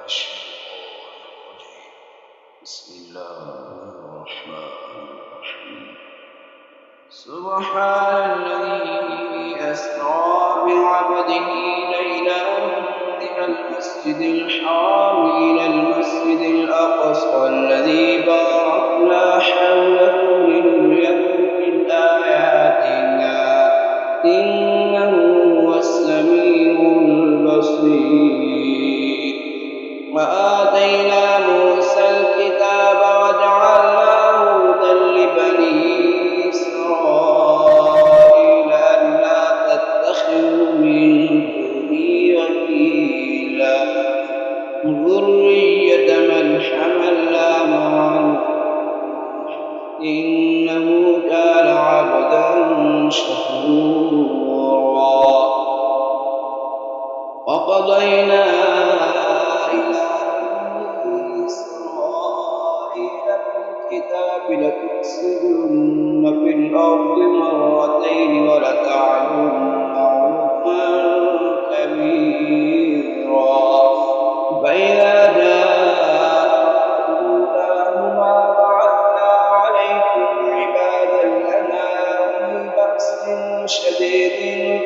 الشيطان الرجيم. بسم الله الرحمن الرحيم. سبحان الذي أسرى بعبده ليلا من المسجد الحرام إلى المسجد الأقصى الذي باركنا حوله لنريه من آياتنا إنه هو السميع البصير. وآتينا موسى الكتاب وجعلناه هدى لبني إسرائيل ألا تتخذوا من دوني وكيلا ذرية من حملنا مع نوح إنه كان عبدا شكورا. وقضينا إلى بني إسرائيل في الكتاب لتفسدن في الأرض مرتين ولتعلن علوا كبيرا. فإذا جاء أولاهما بعثنا عليكم عبادا لنا أولي بأس شديد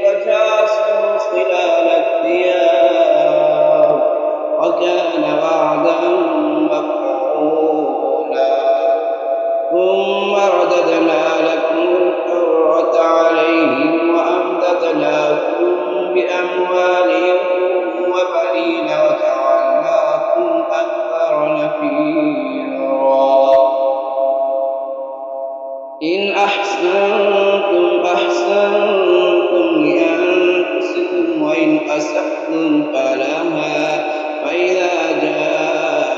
فجاسوا خلال الديار وكان وعدا مفعولا. ثم رددنا لكم الكرة عليهم وأمددناكم بأموال وبنين وجعلناكم أكثر نفيرا. إن أحسنتم أحسنتم لأنفسكم وإن أسأتم فلها. فإذا جاء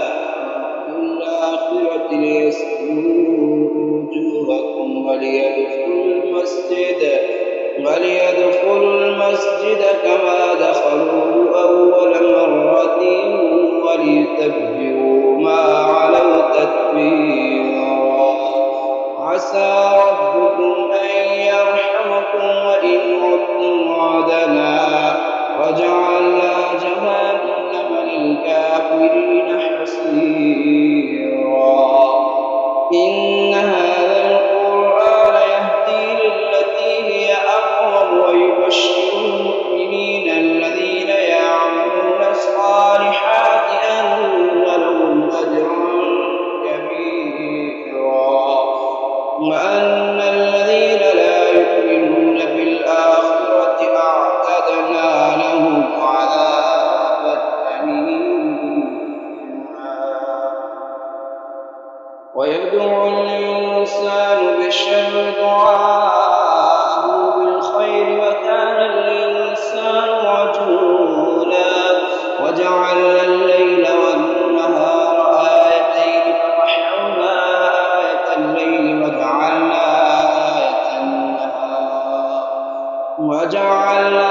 الآخرة ليسوءوا وجوهكم وليدخلوا المسجد كما دخلوه أول مرة وليتبروا ما علوا تتبيرا. عسى ربكم أن يرحمكم وإن عدتم عدنا وجعلنا جهنم للكافرين حصيرا. إن هذا القرآن يهدي للتي هي أقوم ويبشر المؤمنين الذين يعملون الصالحات أن لهم أجرا كبيرا وأن الذين لا يؤمنون بالآخرة أعتدنا لهم عذابا أليما. ويدعو الإنسان بالشر دعاءه بالخير وكان الإنسان عجولا. وجعلنا الليل والنهار آيتين فمحونا آية الليل وجعلنا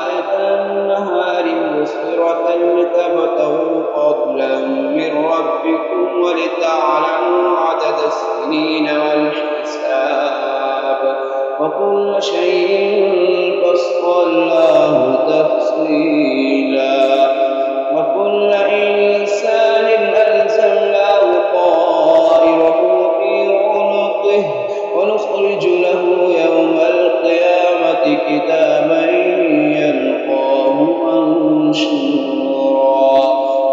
آية النهار مبصرة لتبتغوا فضلا من ربكم ولتعلموا عدد السنين والحساب وكل شيء فصلناه تفصيلا. وكل إنسان ألزمناه طائره في عنقه ونخرج له يوم القيامة كتابا يلقاه منشورا.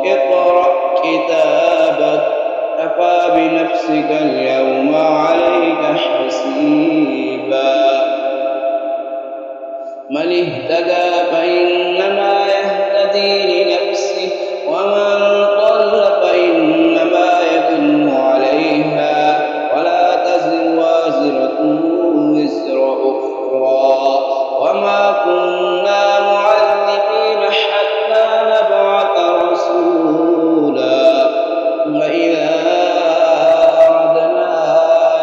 اقرأ كتابك كفى بنفسك اليوم عليك حسيبا. من اهتدى فإنما يهتدي لنفسه ومن ضل فإنما يضل عليها ولا تزر وازرة وزر أخرى وما كنا معذبين حتى نبعث رسولا. وإذا أردنا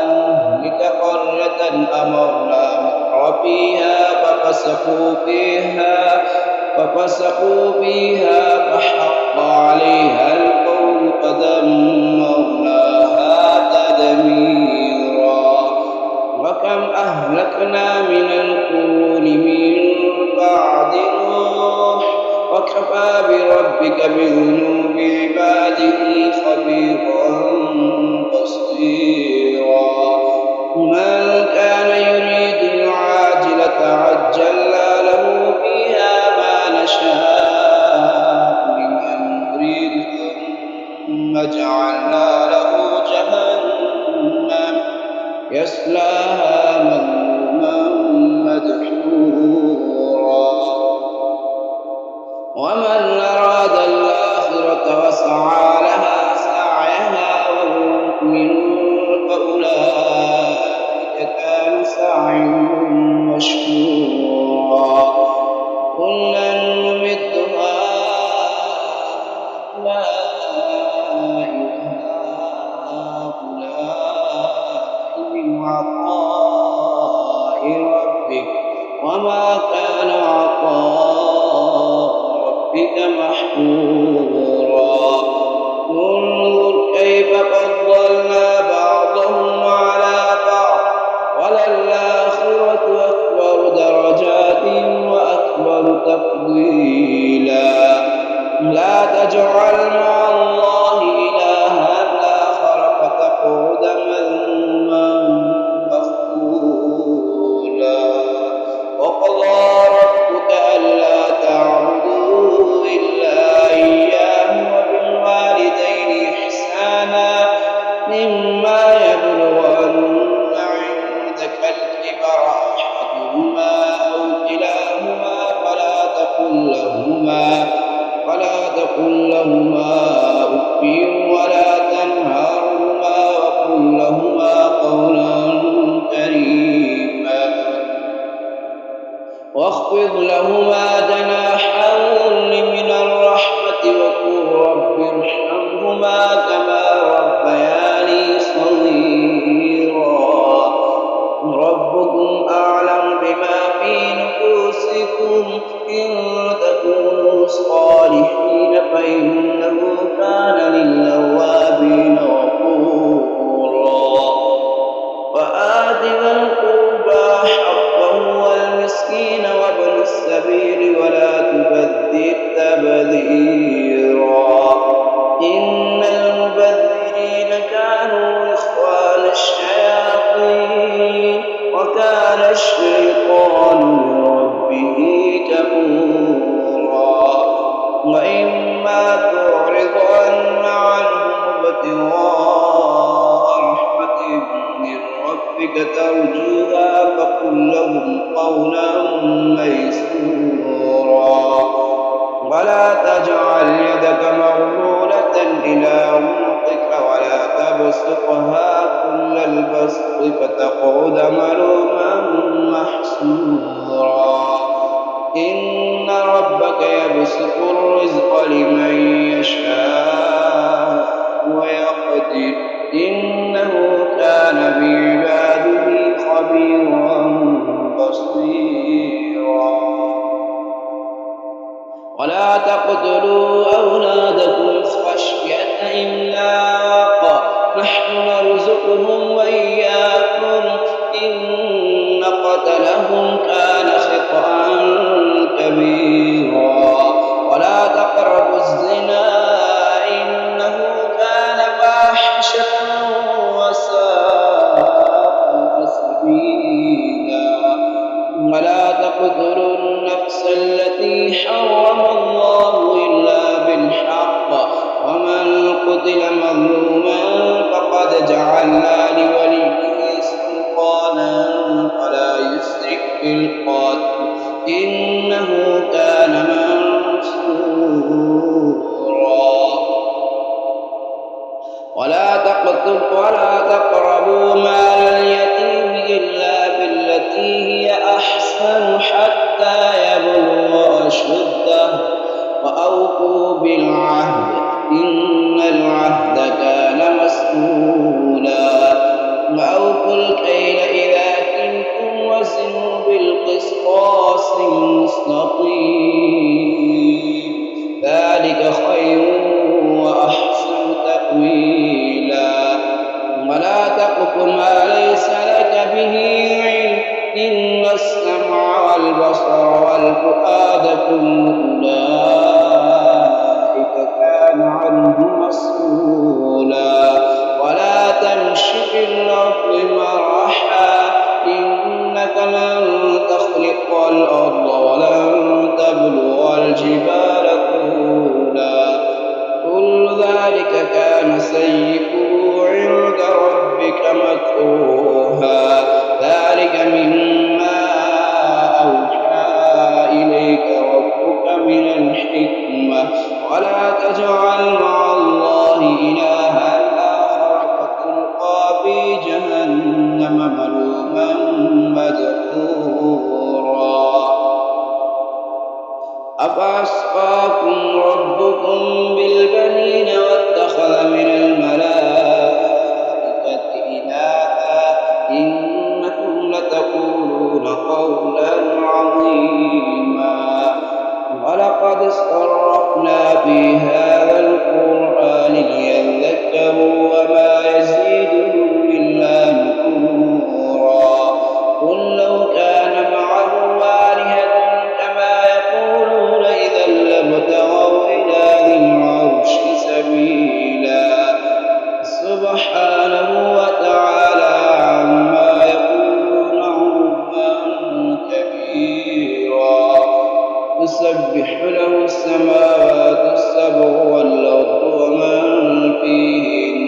أن نهلك قرية أمرنا مترفيها ففسقوا فيها فحق عليها القول فدمرناها تدميرا. وكم أهلكنا من القرون من بعد نوح وكفى بربك بذنوب عباده خبيرا بصيرا من كان يريد العاجلة عجلنا له فيها ما نشاء لمن نريد ثم جعلنا له جهنم يصلاها مذموما مدحورا ومن أراد الآخرة وسعى لها سعيها وهو مؤمن فأولئك كان سعيهم مشكورا كلا نمد هؤلاء من عطاء ربك وما كان عطاء ربك محظورا انظر كيف فضلنا بعضهم على بعض وللآخرة أكبر درجات وأكبر تفضيلا لا تجعل مع الله إلها آخر فتقعد مذموما مخذولا وقضى ربك ألا تعبدوا إلا إياه وبالوالدين إحسانا مما يبلغن عندك الكبر أحدهما أو كلاهما فلا تقل لهما أف ولا تنهرهما وقل لهما قولا كريما واخفض لهما جناح الذل من الرحمة وقل رب ارحمهما كما ربياني صغيرا ربكم أعلم بما في نفوسكم إن تكونوا صالحين فإنه كان للأوابين غفورا وآت ذا القربى حقه والمسكين وابن السبيل ولا تبذر تبذيرا إن المبذرين كانوا إخوان الشياطين وكان الشيطان لربه كفورا وإما تعرضن عنهم ابتغاء رحمة من ربك ترجوها فقل لهم قولا ميسورا ولا تجعل يدك مغلولة إلى عنقك ولا تبسطها كل البسط فتقعد ملوما محسورا إن ربك يبسط الرزق لمن يشاء ويقدر إنه كان بعباده خبيرا بصيرا ولا تقتلوا أولادكم خشية إملاق نحن نرزقهم وإياكم إن قتلهم كان خطأ كبيرا ولا تقربوا الزنا إنه كان فاحشة وساء سبيلا ولا تقتلوا النفس التي حرم الله إلا بالحق ومن قتل مظلوما فقد جعلنا لوليه سلطانا فلا يسرف في القتل إنه كان منصورا ولا تقربوا مال اليتيم إلا بالتي هي أحسن حتى يبلغ أشده وأوفوا بالعهد إن العهد كان مسؤولا وأوفوا الكيل إذا كلتم وزنوا بالقسطاس المستقيم ذلك خير وأحسن تأويلا ولا تقف ما ليس لك به علم إن السمع والبصر والفؤاد كل أولئك والجبال طولا كل ذلك كان سيئه عند ربك مكروها ذلك مما أوحى إليك ربك من الحكمة ولا تجعل مع الله إلها آخر فتلقى في جهنم ملوما مدحورا أفأصفاكم ربكم بالبنين واتخذ من الملائكة إناثا إنكم لتقولون قولا عظيما ولقد صرفنا في هذا القرآن ليذكروا وما يزيدهم إلا نفورا قل لو كان معه آلهة كما يقولون إذا لابتغوا إلى ذي العرش سبيلا سبحانه وتعالى عما يقولون علوا كبيرا تسبح له السماوات السبع والأرض ومن فيهن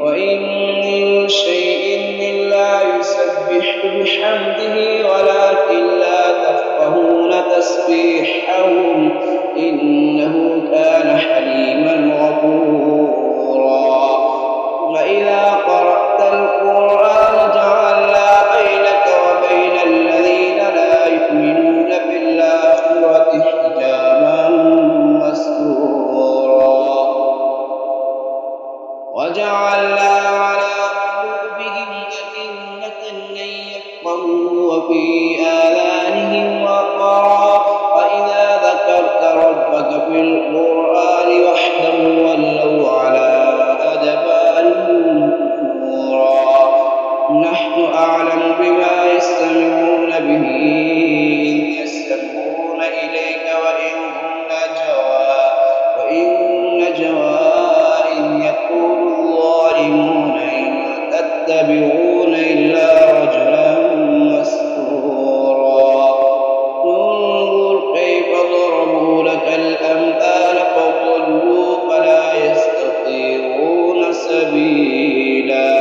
وإن من شيء إلا يسبح بحمده ولكن لا تفقهون تسبيحهم إنه كان حليما غفورا وإذا قرأت القرآن جعلنا بينك وبين الذين لا يؤمنون بالآخرة حجابا مستورا وجعلنا على قلوبهم أكنة أن يفقهوا وفي آذانهم وقرا وإذا ذكرت ربك في القرآن وحده ولوا على أدبارهم نفورا نحن أعلم بما يستمعون به إذ يستمعون إليك وإن نجوى إذ يقول الظالمون إن تتبعون إلا رجلا مسحورا انظر كيف ضربوا لك الأمثال فضلوا فلا يستطيعون سبيلا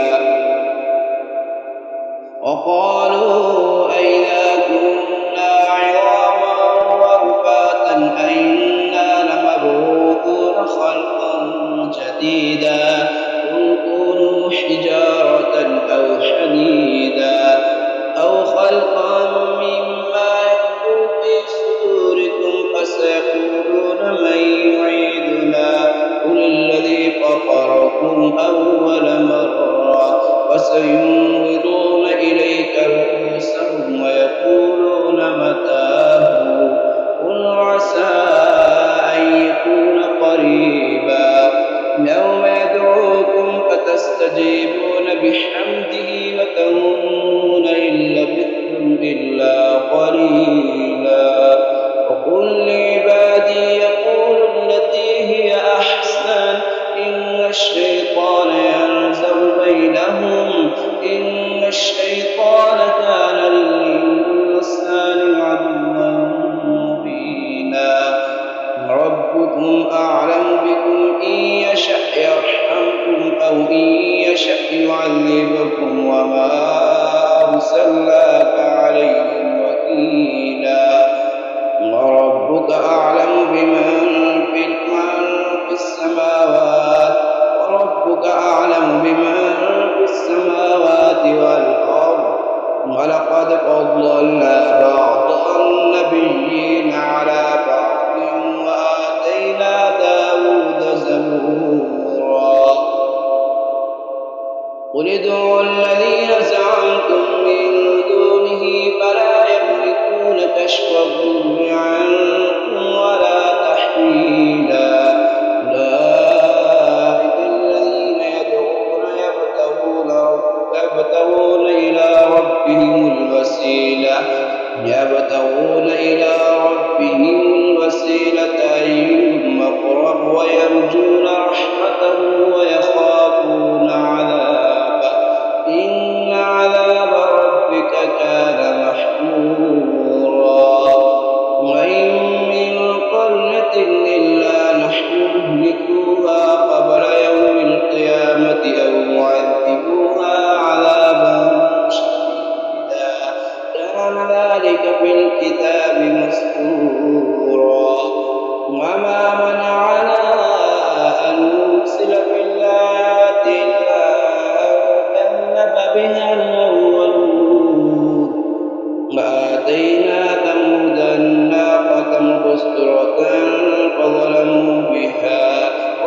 وقالوا أئذا كنا عظاما ورفاتا أئنا لمبعوثون خلقا جديدا قل كونوا حجارة أو حديدا أو خلقا مما يكبر في صدوركم فسيقولون من يعيدنا قل الذي فطركم أول مرة فسينغضون إليك رؤوسهم ويقولون متاه قل عسى أن يكون قريبا يوم يدعوكم فتستجيبون بحمده وتظنون إن لبثتم إلا قليلا وقل لعبادي يقولوا التي هي أحسن إن الشيطان ينزغ بينهم إن الشيطان كان للإنسان عدوا مبينا ربكم أعلم بكم إن يشأ يرحمكم أو إن يشأ يعذبكم وما أرسلناك عليهم وكيلا وربك أعلم بمن في السماوات وربك أعلم بمن في السماوات والأرض ولقد فضلنا بعض النبيين على بعض وآتينا داود زبورا قل ادعوا الذين زعمتم من دونه فلا يملكون كشف الضر عنكم ولا تحويلا أولئك الذين يدعون يبتغون إلى ربهم الوسيلة أيهم أقرب ويرجون رحمته ويخافون عذابه إن عذاب وما منعنا أن نرسل بالآيات إلا أن كذب بها الأولون وآتينا ثمود الناقة مبصرة فظلموا بها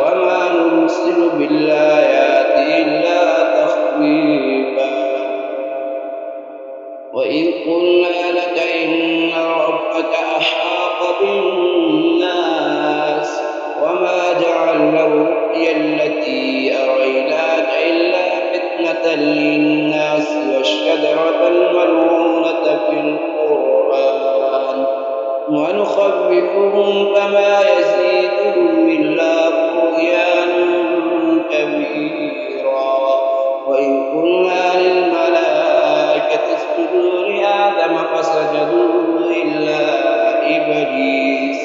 وما نرسل بالآيات إلا تخويفا وإذ قلنا لك إن ربك أحاط بالناس وما جعلنا الرؤيا التي أريناك إلا فتنة للناس والشجرة الملعونة في القرآن ونخوفهم فما يزيدهم إلا طغيانا كبيرا وإذ قلنا للملائكة اسجدوا لآدم فسجدوا إلا إبليس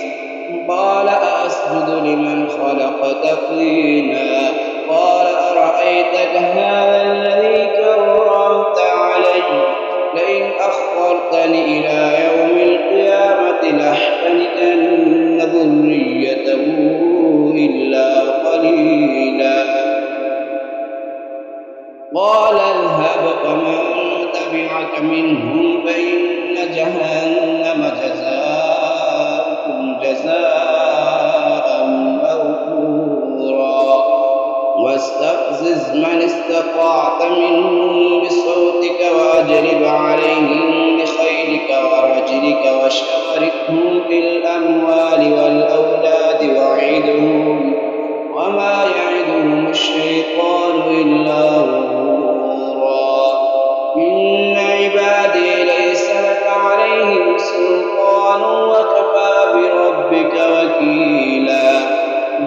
قال أأسجد لمن خلقت طينا قال أرأيتك هذا الذي كرمت علي لئن أخرتني إلى يوم القيامة لأحتنكن ذريته إلا قليلا قال اذهب فمن تبعك منهم فإن جهنم جزاؤكم جزاء موفورا واستفزز من استطعت منهم بصوتك وأجلب عليهم بخيلك ورجلك وشاركهم في الأموال والأولاد وعدهم وما يعدهم الشيطان إلا غرورا إن عبادي ليس لك عليهم سلطان وكفى بربك وكيلا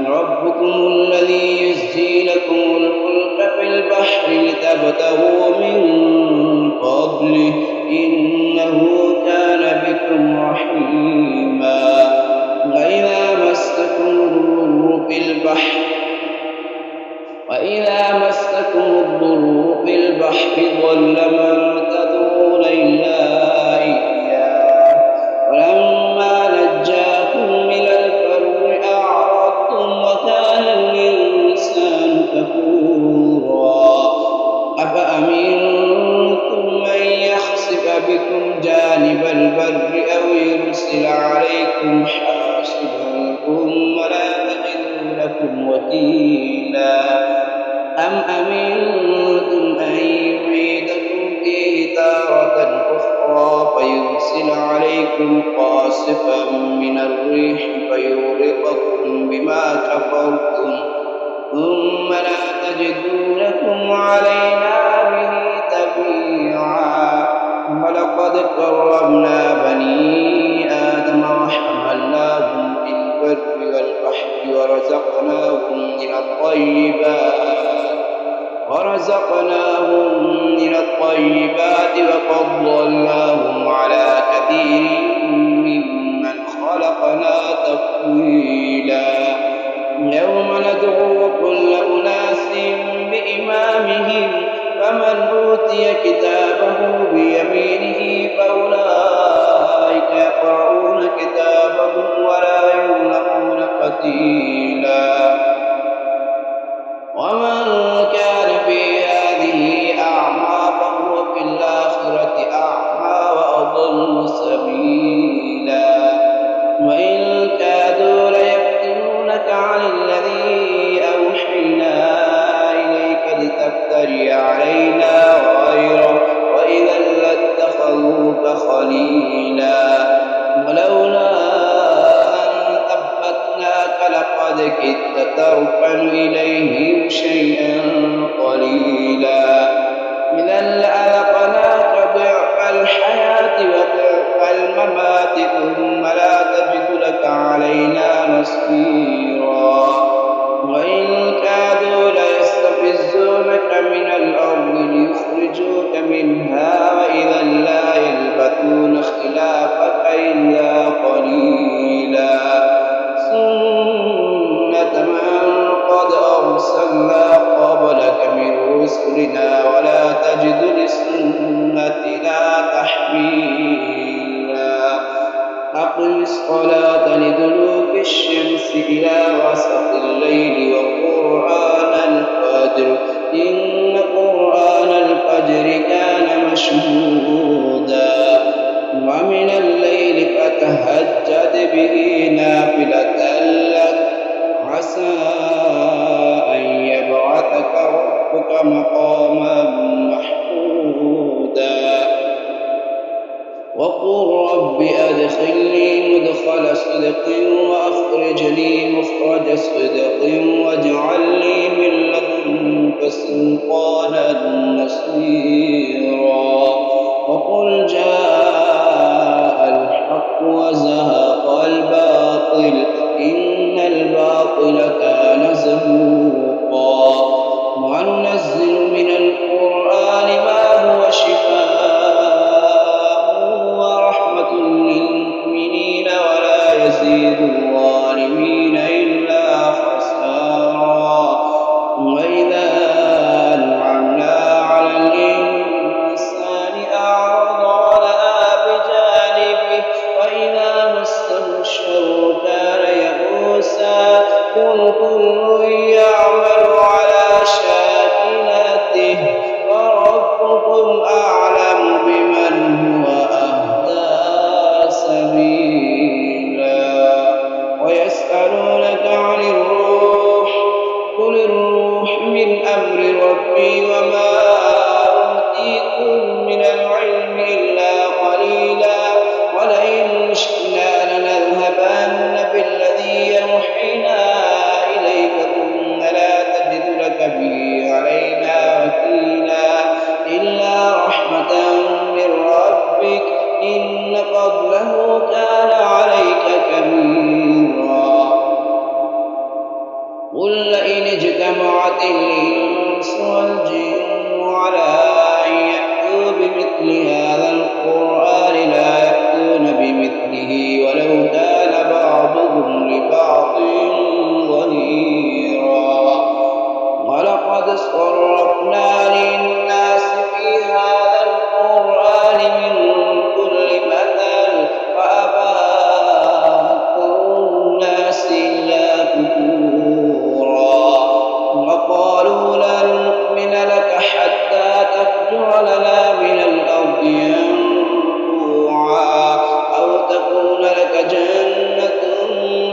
ربكم الذي يزجي لكم الفلك في البحر لتبتغوا من فضله إنه كان بكم رحيما وإذا مسكم الضر في البحر ضل من تدعون إلا إياه ولما نجاكم إلى البر أعرضتم وكان الإنسان كفورا أفأمنتم من يخسف بكم جانب البر أو يرسل عليكم حاصبا ثم لا تجدوا لكم وكيلا أم أمنتم أن يعيدكم فيه تارة أخرى فيرسل عليكم قاصفا من الريح فيغرقكم بما كفرتم ثم لا تجدوا لكم علينا به تبيعا ولقد كرمنا بني آدم وحملناهم في البر والبحر ورزقناهم من الطيبات وفضلناهم على كثير ممن خلقنا تفضيلا يوم ندعو كل أناس بإمامهم فمن أوتي كتابه بيمينه فأولئك يقرؤون كتابهم ولا يظلمون فتيلا ومن كان في هذه أعمى فهو في الآخرة أعمى وأضل سبيلا وإن كادوا ليفتنونك عن الذي أوحينا إليك لتفتري علينا غيره وإذا لاتخذوك خليلا ولولا أن ثبتناك لقد كدت تركن إليهم شيئا قليلا إذا لأذقناك ضعف الحياة وضعف الممات ثم لا تجد لك علينا نصيرا وإن كادوا ليستفزونك من الأرض ليخرجوك منها وإذا لا يلبثون خلافك إلا قليلا سنة من قد أرسلنا قبلك من رسلنا ولا تجد لسنتنا تحويلا أقم الصلاة لدلوك الشمس مخرج صدق واجعل لي من لدنك سلطانا نصيرا وقل جاء الحق وزهق الباطل إن الباطل كان زهوقا وننزل من القرآن ما هو شفاء ورحمة للمؤمنين ولا يزيد الظالمين إلا خسارا وإذا أنعمنا على الإنسان أعرض ونأى بجانبه وإذا مسه الشر كان يئوسا قل كل يعمل على شاكلته وربكم أعلم بمن هو أهدى سبيلا ويسألونك عن الروح قل الروح من أمر ربي وما أوتيتم من العلم إلا قليلا ولئن شئنا لنذهبن بالذي يوحينا إليك ثم لا تجد لك به علينا وكيلا إلا رحمة من ربك إن فضله كان عليك كبيرا قل لئن اجتمعت الإنس والجن على أن يأتوا بمثل هذا القرآن لا يأتون بمثله ولو كان بعضهم لبعض ظهيرا ولقد صرفنا للناس في هذا القرآن من كل مثل فأبى أكثر الناس إلا كفورا وقالوا لن نؤمن لك حتى تفجر لنا من الأرض ينبوعا أو تكون لك جنة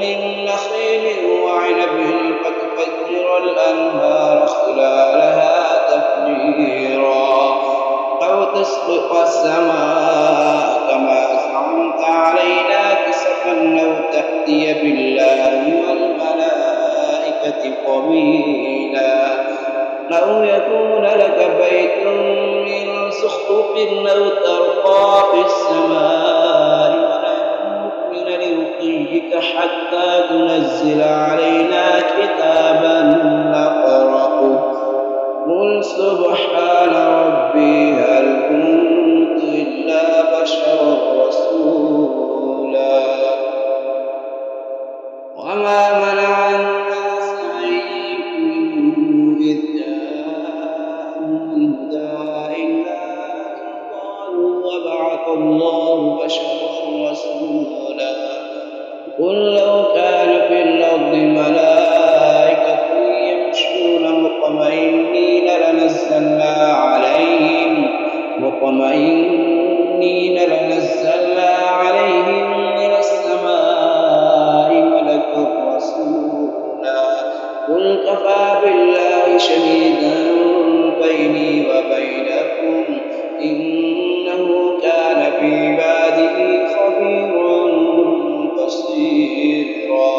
من نخيل وعنب فتفجر الأنهار خلالها تفجيرا أو تسقط السماء كما زعمت علينا كسفا أو تأتي بالله والملائكة قبيلا أو يكون لك بيت من زخرف أو ترقى في السماء ولن نؤمن لرقيك حتى تنزل علينا كتابا نقرأه قل سبحان ربي هل كنت إلا بشرا رسولا وما منع الناس أن يؤمنوا إذ جاءهم الهدى إلا أن قالوا وبعث الله بشرا رسولا قل لو كان في الأرض ملائكة يمشون مطمئنين لنزلنا عليهم من السماء ملكا رسولا قل كفى بالله شهيدا بيني وبينكم إنه كان بعباده خبيرا بصيرا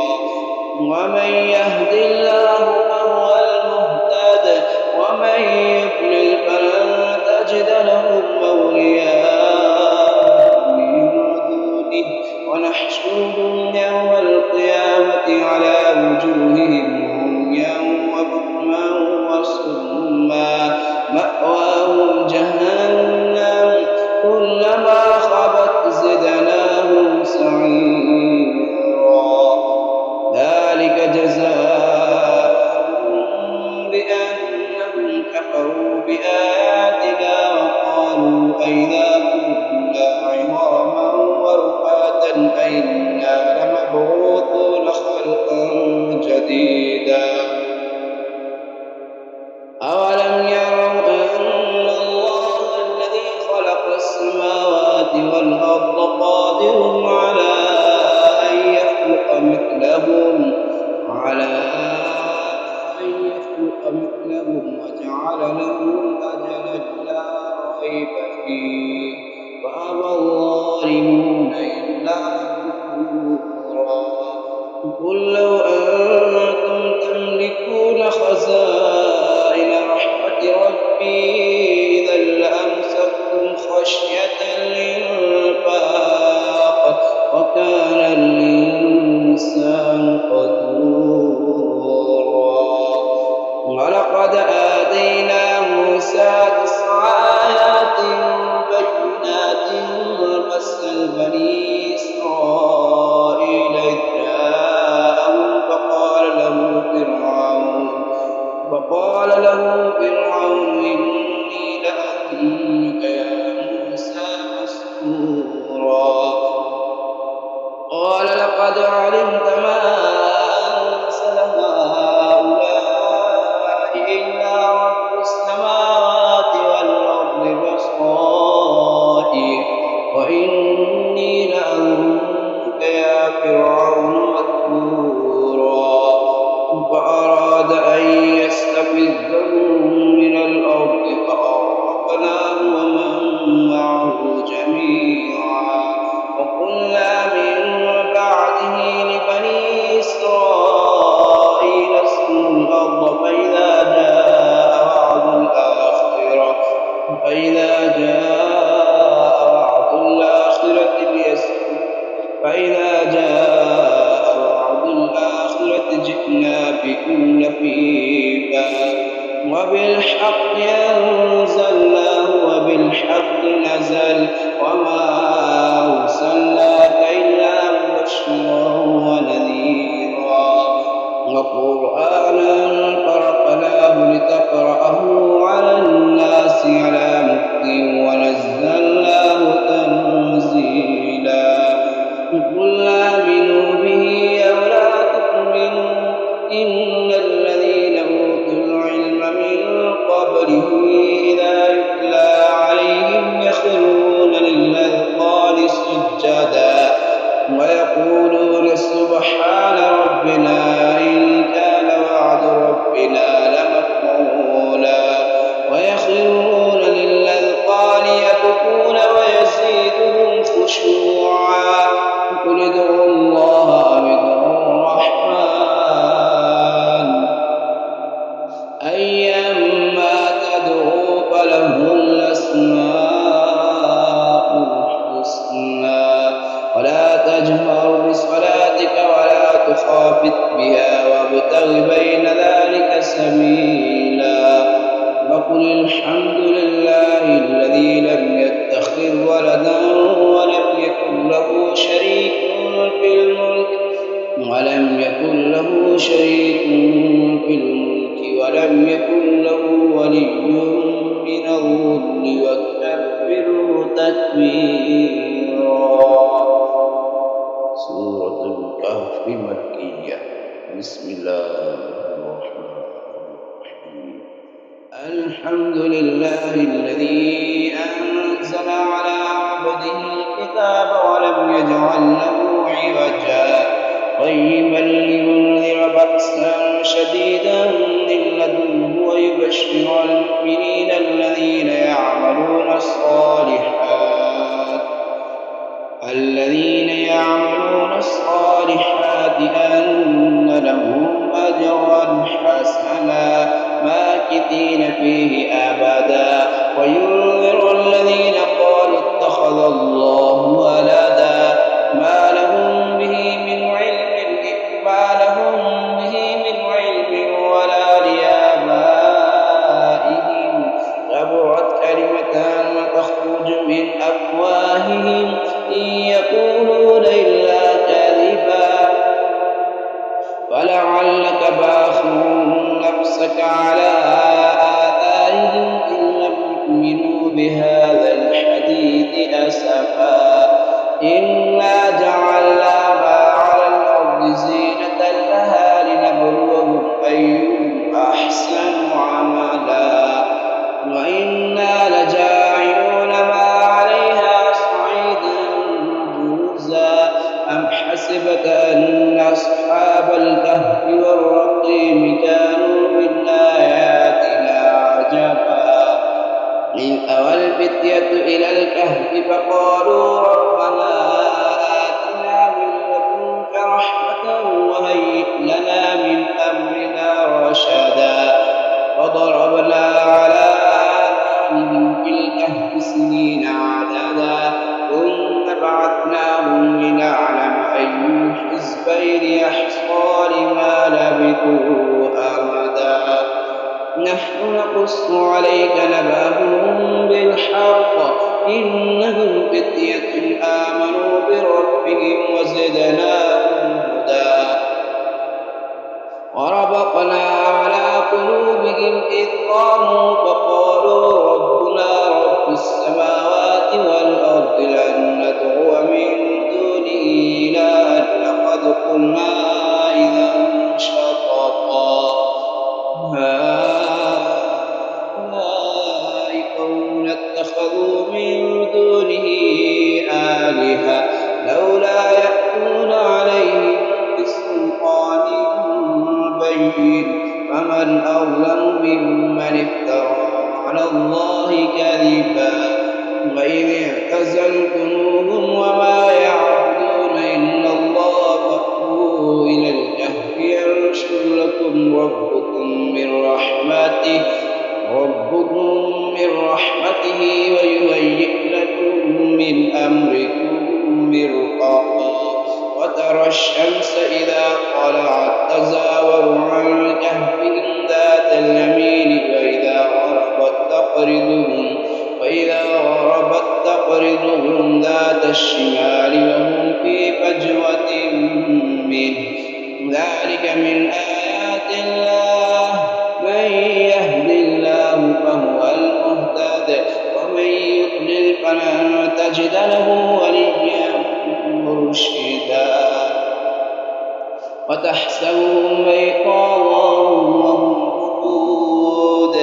ومن يهد الله فهو المهتد ومن يضلل فلن تجد لهم أولياء من دونه ونحشرهم يوم القيامة على وجوههم عميا وبكما وصما مأواهم جهنم كلما خبت زدناهم سعيرا ذلك جزاؤهم بأنهم كفروا بآياتنا وقالوا أئذا كنا عظاما ورفاتا أئنا لمبعوثون خلقا جديدا أولم يروا أن الله الذي خلق السماوات والأرض قادر على أن يخلق مثلهم وجعل لهم أجلا لا ريب فيه وأبى الظالمون إلا كفورا قل لو بكم لفيفا وبالحق أنزلناه وبالحق نزل وما أرسلناك إلا مبشرا ونذيرا وقرآنا فرقناه لتقرأه على الناس على مكث ونزلناه تنزيلا قل آمنوا به أو لا تؤمنوا إن الذين أوتوا العلم من قبله إذا يتلى عليهم يخرون للأذقان سجدا ويقولون سبحان ربنا إن كان وعد ربنا لمفعولا ويخرون للأذقان يبكون ويزيدهم خشوعا قل ادعوا الله أو ادعوا الرحمن أيما تدعوا فله الأسماء الحسنى ولا تجهر بصلاتك ولا تخافت بها وابتغ بين ذلك سبيلا وقل الحمد لله الذي لم يتخذ ولدا ولم يكن له شريك في الملك ولم يكن له ولي من الذل وكبره تكبيرا. سورة الكهف مكية. بسم الله الرحمن الرحيم. الحمد لله الذي أنزل على عبده الكتاب ولم يجعل له عوجا قيما لينذر بأسا شديدا من لدنه ويبشر المؤمنين الذين يعملون الصالحات أن لهم أجرا حسنا ماكثين فيه أبدا وينذر الذين قالوا اتخذ الله ولدا ما لهم به من علم ولا لآبائهم كبرت كلمة تخرج من أفواههم إن يقولون إلا كذبا فلعلك باخع نفسك على آثارهم إن لم يؤمنوا بهذا الحديث أسفا إنا جعلنا ما على الأرض زينة لها لنبلوهم أيهم أحسن عملا وإنا لجاعلون ما عليها صعيدا جرزا أم حسبت أن أصحاب الكهف والرقيم كانوا من آياتنا عجبا إذ أوى الفتية إلى الكهف فقالوا ربنا آتنا من لدنك رحمة وهيئ لنا من أمرنا رشدا فضربنا على آذانهم في الكهف سنين عددا ثم بعثناهم لنعلم أي الحزبين أحصى لما لبثوا أمدا نحن نقص عليك نبأهم بالحق إنهم فتية آمنوا بربهم وزدناهم هدى وربطنا على قلوبهم إذ قاموا فقالوا ربنا رب السماوات والأرض لن ندعو من دونه إلها لقد قلنا إذا شططا هؤلاء قوم اتخذوا من دونه آلهة لولا يأتون عليهم بسلطان بين فمن أظلم ممن افترى على الله كذبا وإذ اعتزلتموهم وما يعبدون إلا الله فأتوا إلى الكهف ينشر لكم ربكم من رحمته ويهيئ لكم من أمركم مرفقا وترى الشمس إذا طلعت تزاور عن من آيات الله من يهد الله فهو المهتد ومن يضلل فلن تجد له وليا مرشدا وتحسبهم أيقاظا وهم رقود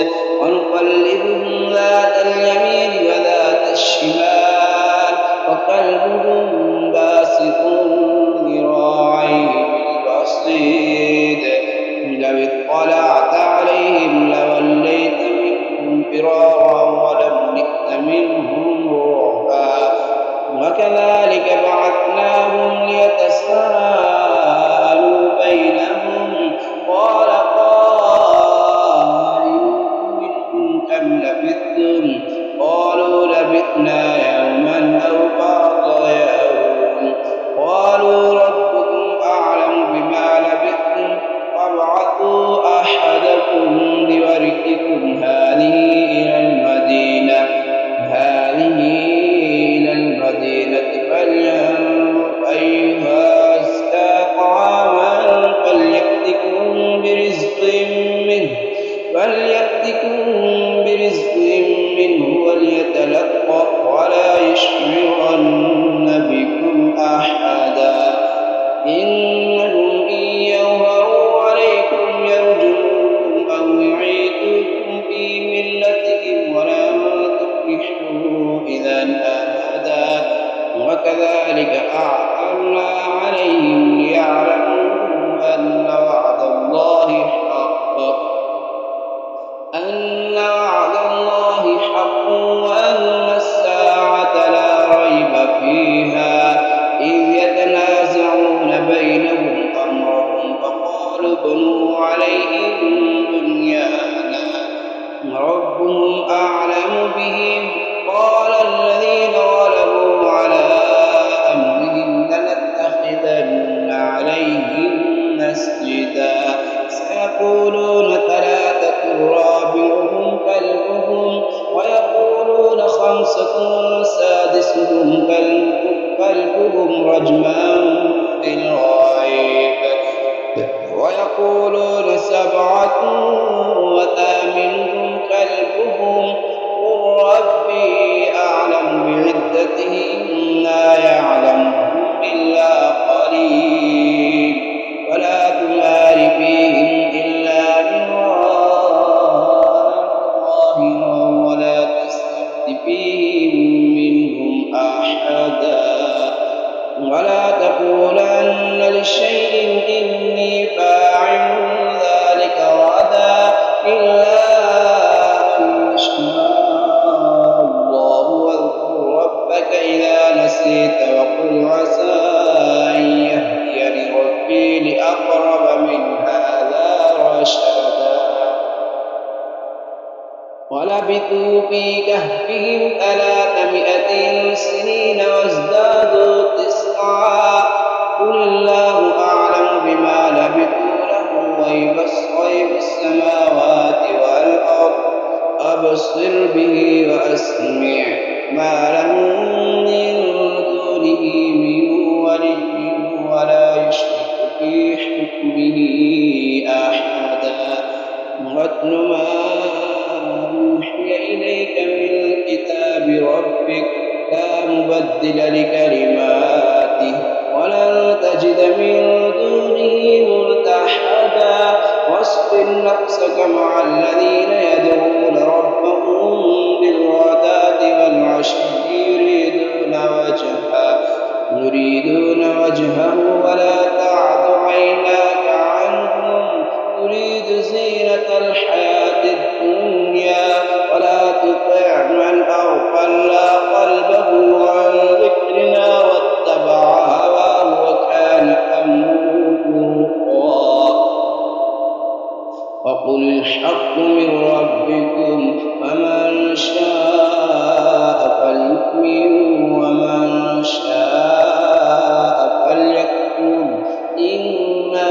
ونقلبهم ذات اليمين وذات الشمال وكلبهم باسط ذراعيه بالوصيد لو اطلعت عليهم لوليت منهم فرارا ولملئت منهم رعبا وكذلك بعثناهم ليتساءلوا بينهم قال قائل منهم كم لبثتم قالوا لبثنا يوما أو بعض يوم قالوا ربكم أعلم بما لبثتم فابعثوا أحدكم بورقكم هذه إلى المدينة فلينظر أيها أزكى طعاما فليأتكم برزق منه وليتلطف ولا يشعرن بكم أحدا إنهم إن يظهروا عليكم يرجموكم أو يعيدوكم في ملتهم ولن تفلحوا إذا أبدا وكذلك أعثرنا عليهم ليعلموا أن وعد الله حق وأن الساعة لا ريب فيها إذ يتنازعون بينهم أمرهم فقالوا ابنوا عليهم بنيانا ربهم أعلم بهم قال الذين غلبوا على أمرهم لنتخذن عليهم مسجدا سيقولون ثلاثة رابعهم كلبهم ويقولون خمسة سادسهم كلبهم رجما بالغيب ويقولون سبعة وثامنهم كلبهم قل ربي أعلم بعدتهم لا يعلمهم إلا قليل ولا تمار فيهم إلا مراء ولا تستفت فيهم منهم أحدا ولا تقولن لشيء إني فاعل ذلك غدا إلا أن يشاء الله واذكر ربك إذا نسيت وقل عسى أن يهديني ربي لأقرب من هذا رشدا ولبثوا في كهفهم 300 سنين وازدادوا 9 قل الله أعلم بما لبثوا له غيب السماوات والأرض أبصر به وأسمع ما لهم من دونه من ولي ولا يشرك في حكمه أحدا واتل ما أوحي إليك من كتاب ربك لا مبدل لكلماته ولن تجد من دونه ملتحدا واصبر نفسك مع الذين يدعون ربهم بالغداة والعشي يريدون وجهه ولا تعد عيناك عنهم تريد زينة الحياة الدنيا ولا تطع من أغفلنا قلبه عن ذكرنا واتبع هواه وكان أمره فرطا وقل الحق من ربكم فمن شاء فليؤمن ومن شاء فليكفر إنا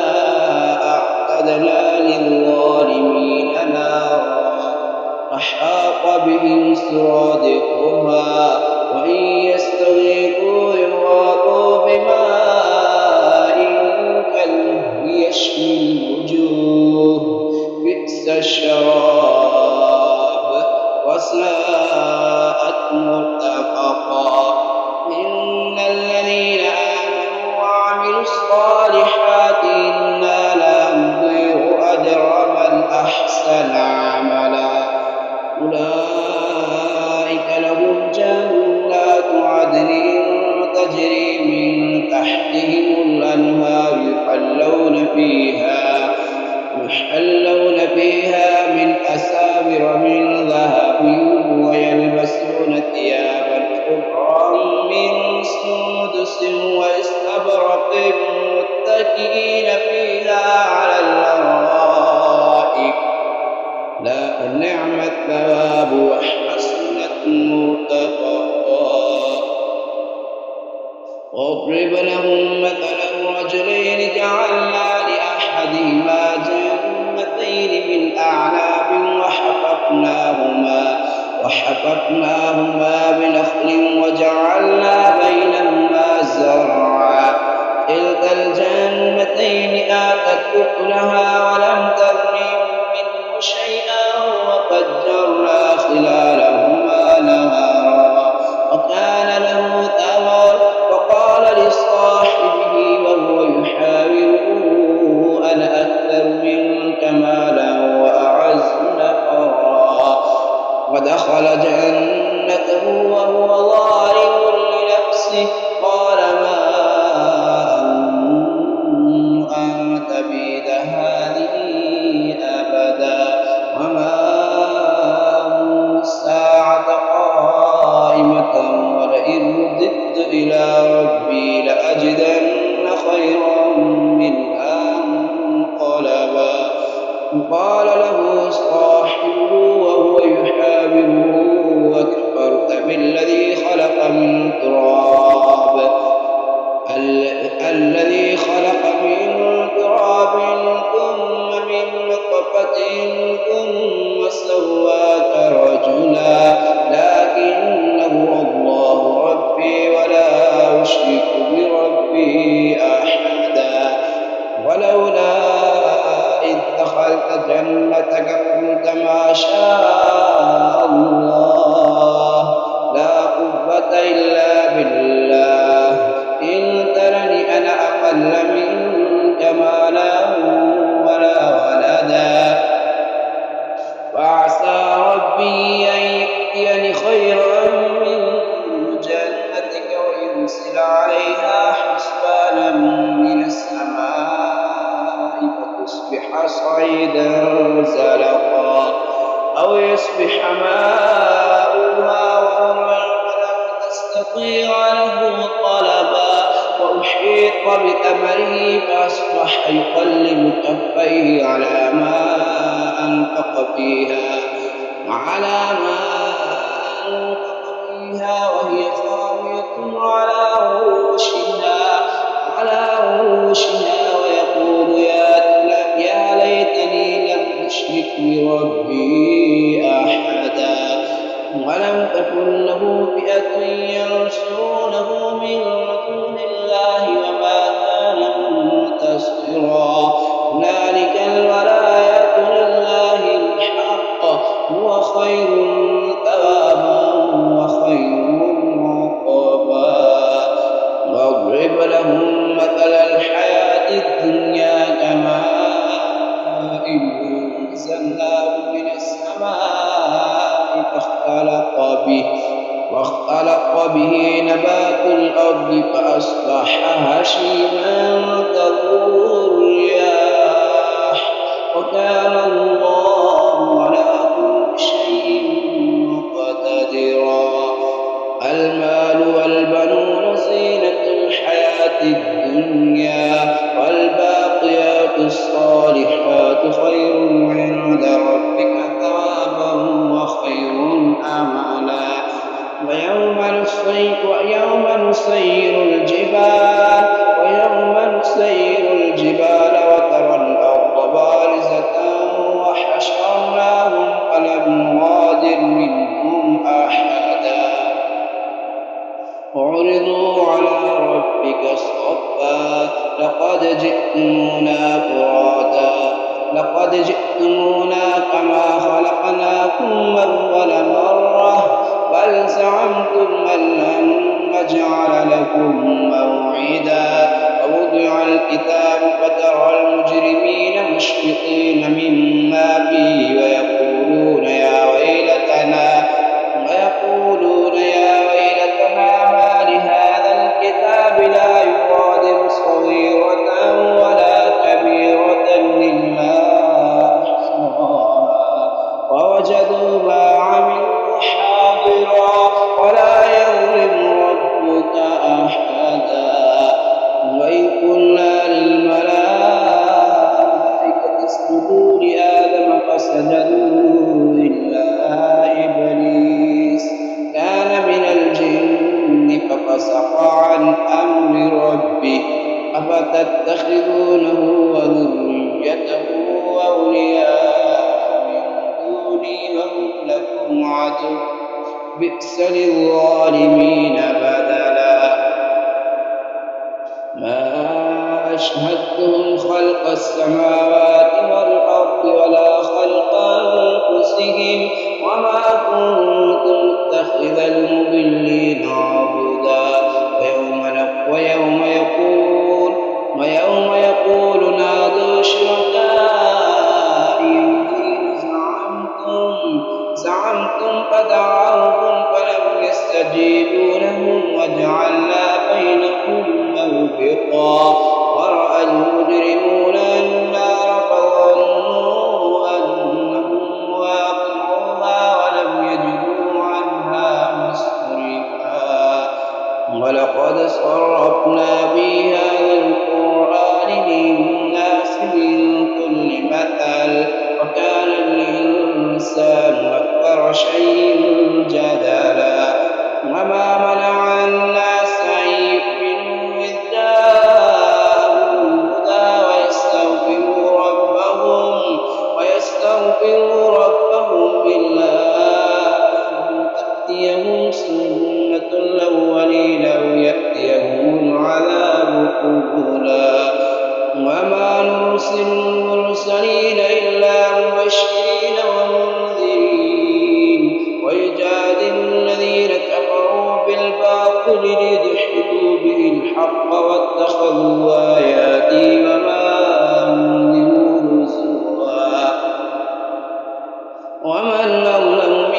أعتدنا للظالمين نارا أحاط بهم سرادقها وإن يستغيثوا يغاثوا بماء كالمهل يشوي الشراب وساءت مرتفقا إن الذين آمنوا وعملوا الصالحات إنا لا نضيع أجر من أحسن عملا أولئك لهم جنات عدن تجري من تحتهم الأنهار يحلون فيها من أساور من ذهب ويلبسون ثيابا خضرا من سندس واستبرق متكئين فيها على الأرائك نعم الثواب وحسنت مرتفقا واضرب لهم مثلا رجلين جعلنا لأحدهما جنتين من أعناب وحففناهما بنخل وجعلنا بينهما زرعا كلتا الجنتين آتت أكلها ولم تظلم منه شيئا وفجرنا خلالهما نهارا وكان له ثمر فقال لصاحبه وهو يحاوره أنا أكثر منك مالا وأعز نفرا ودخل جنته وهو ظالم لنفسه قال ما أظن أن تبيد هذه أبدا وما أظن الساعة قائمة ولئن رددت إلى ربي لأجدن خيرا منها منقلبا قال له صاحبه وهو يحاوره وكفرت بالذي خلق من تراب ثم من نطفة ثم سواك رجلا لكن هو الله ربي ولا أشرك بربي أحدا ولولا إذ دخلت جنتك قلت ما شاء الله لا قوة إلا بالله إن ترني أنا أقل منك مالا ولا ولدا فعسى ربي أن يأتيني خيرا من جنتك ويرسل عليها حسبانا من السماء فتصبح صعيدا زلقا أو يصبح ماؤها غورا فلم تستطيع له طلبا وأحيط بثمره فأصبح يقلب كفيه على ما أنفق فيها وهي خاوية على عروشها ويقول يا ليتني لم أشرك بربي أحدا ولم تكن له فئة ينصرونه من دون الله وما كان منتصرا هنالك الولاية لله الحق هو خير ثوابا وخير عقبا واضرب لهم مثل الحياة الدنيا كماء أنزلناه من السماء واختلط به نبات الأرض فأصبح هشيما تذروه الرياح وكان الله على كل شيء مقتدرا المال والبنون زينة الحياة الدنيا والباقيات الصالحات خير عند ربك ثوابا وخير أملا ويوم نسير الجبال وترى الأرض بارزة وحشرناهم فلم نغادر منهم أحدا وعرضوا على ربك صفا لقد لقد جئتمونا كما خلقناكم أول مرة بل زعمتم أن لن نجعل لكم موعدا ووضع الكتاب فترى المجرمين مشفقين مما فيه ويقولون يا ويلتنا ما لهذا الكتاب لا يغادر صغيرة ولا كبيرة إلا أحصاها ووجدوا ما عملوا حاضرا ولا يظلم ربك أحدا. وإذ قلنا للملائكة اسجدوا لآدم فسجدوا إلا إبليس كان من الجن ففسق عن أمر ربه أفتتخذونه وذريته أولياء من دوني وهم لكم عدو بئس للظالمين بدلا. ما أشهدتهم خلق السماوات والأرض ولا خلق أنفسهم وما كنت متخذ المضلين عضدا. ويوم يقول نادوا شركائي الذين زعمتم فدعوهم فلم يستجيبوا لهم وجعلنا بينهم موبقا ورأى المجرمون النار فظنوا أنهم واقعوها ولم يجدوا عنها مصرفا. ولقد صرفنا في هذا القرآن للناس من كل مثل وكان الإنسان أكثر شيء جدلا. وما منع الناس أن يؤمنوا إذ جاءهم الهدى ويستغفروا ربهم إلا أن تأتيهم سنة الأولين أو يأتيهم العذاب قبلا. وما نرسل المرسلين إلا مبشرين ومنذرين ويجادل الذين كفروا بالباطل ليدحضوا به الحق واتخذوا آياتي وما أنذروا هزوا. ومن أظلم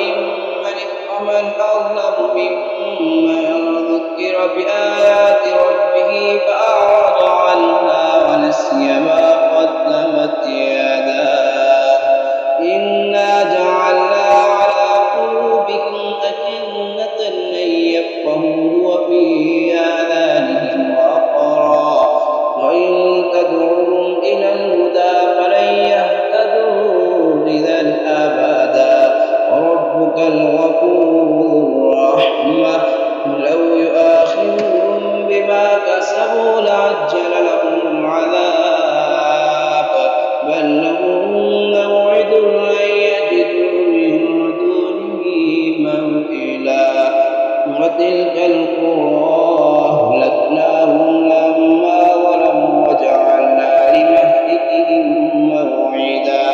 ممن ذكر بآيات ربه فأعرض عنها ونسي ما قدمت يداه إنا جعلنا على قلوبهم أكنة أن يفقهوا وفي آذانهم وقرا وإن تدعوهم إلى الهدى فلن يهتدوا إذا أبدا. وربك الغفور الرحمة لو يؤاخذهم بما كسبوا لعجل لهم العذاب بل لهم موعد لن يجدوا من دونه موئلا. وتلك القرى أهلكناهم لما ظلموا وجعلنا لمهلكهم موعدا.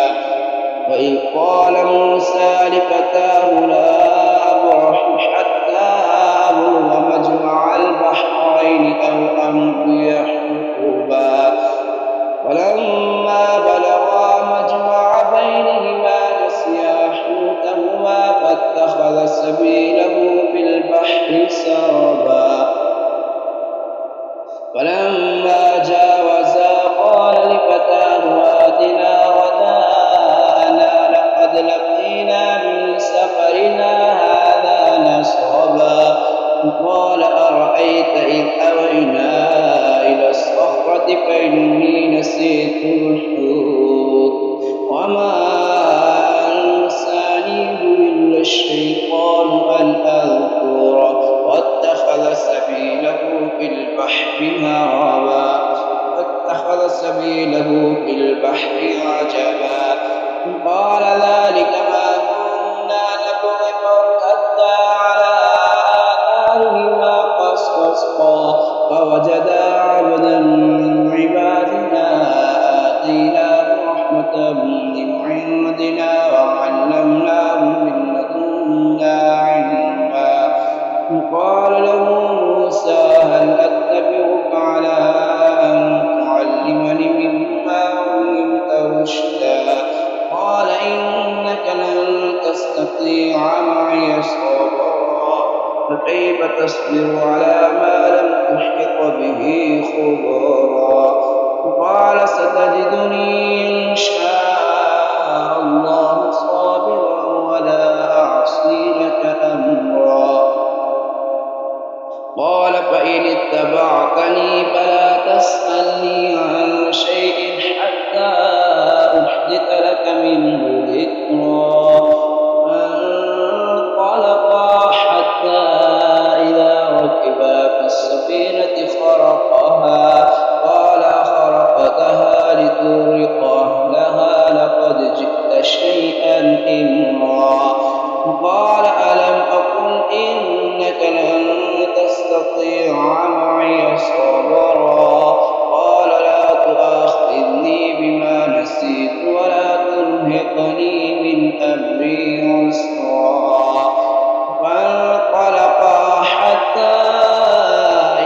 وإذ قال موسى لفتاه لا أبرح حتى أبلغ مجمع البحرين أو أمضي حقبا. ولما بلغا مجمع بينهما نسيا حوتهما فاتخذ سبيله في البحر سربا. فلما جاوزا قال لفتاه آتنا غداءنا لقد لقينا من سفرنا هذا نصبا. قال أرأيت إذ أوينا إلى الصخرة فإني نسيت الحوت وما أنسانيه إلا الشيطان أن أذكره واتخذ سبيله في البحر عجبا. قال ذلك ما كنا نبغي فارتدا على آثارهما قصصا فوجدا عبدا من عبادنا آتيناه رحمة تستطيع معي صبرا فكيف تصبر على ما لم تحط به خبرا قال ستجدني إن شاء الله صابرا ولا أعصي لك أمرا قال فإن اتبعتني فلا تسألني عن شيء حتى أحدث لك منه ذكرا فانطلقا حتى إذا ركبا في السفينة خرقها قال أخرقتها لتغرق أهلها لقد جئت شيئا إمرا قال ألم أقل إنك لن تستطيع معي صبرا قال لا تؤاخذني بما نسيت ولا ترهقني من أمري عسرا فانطلقا حتى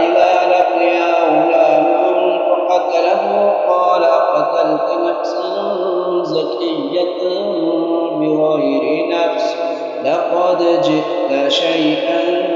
إذا لقيا غلاما فقتله قال قتلت نفسا زكية بغير نفس لقد جئت شيئا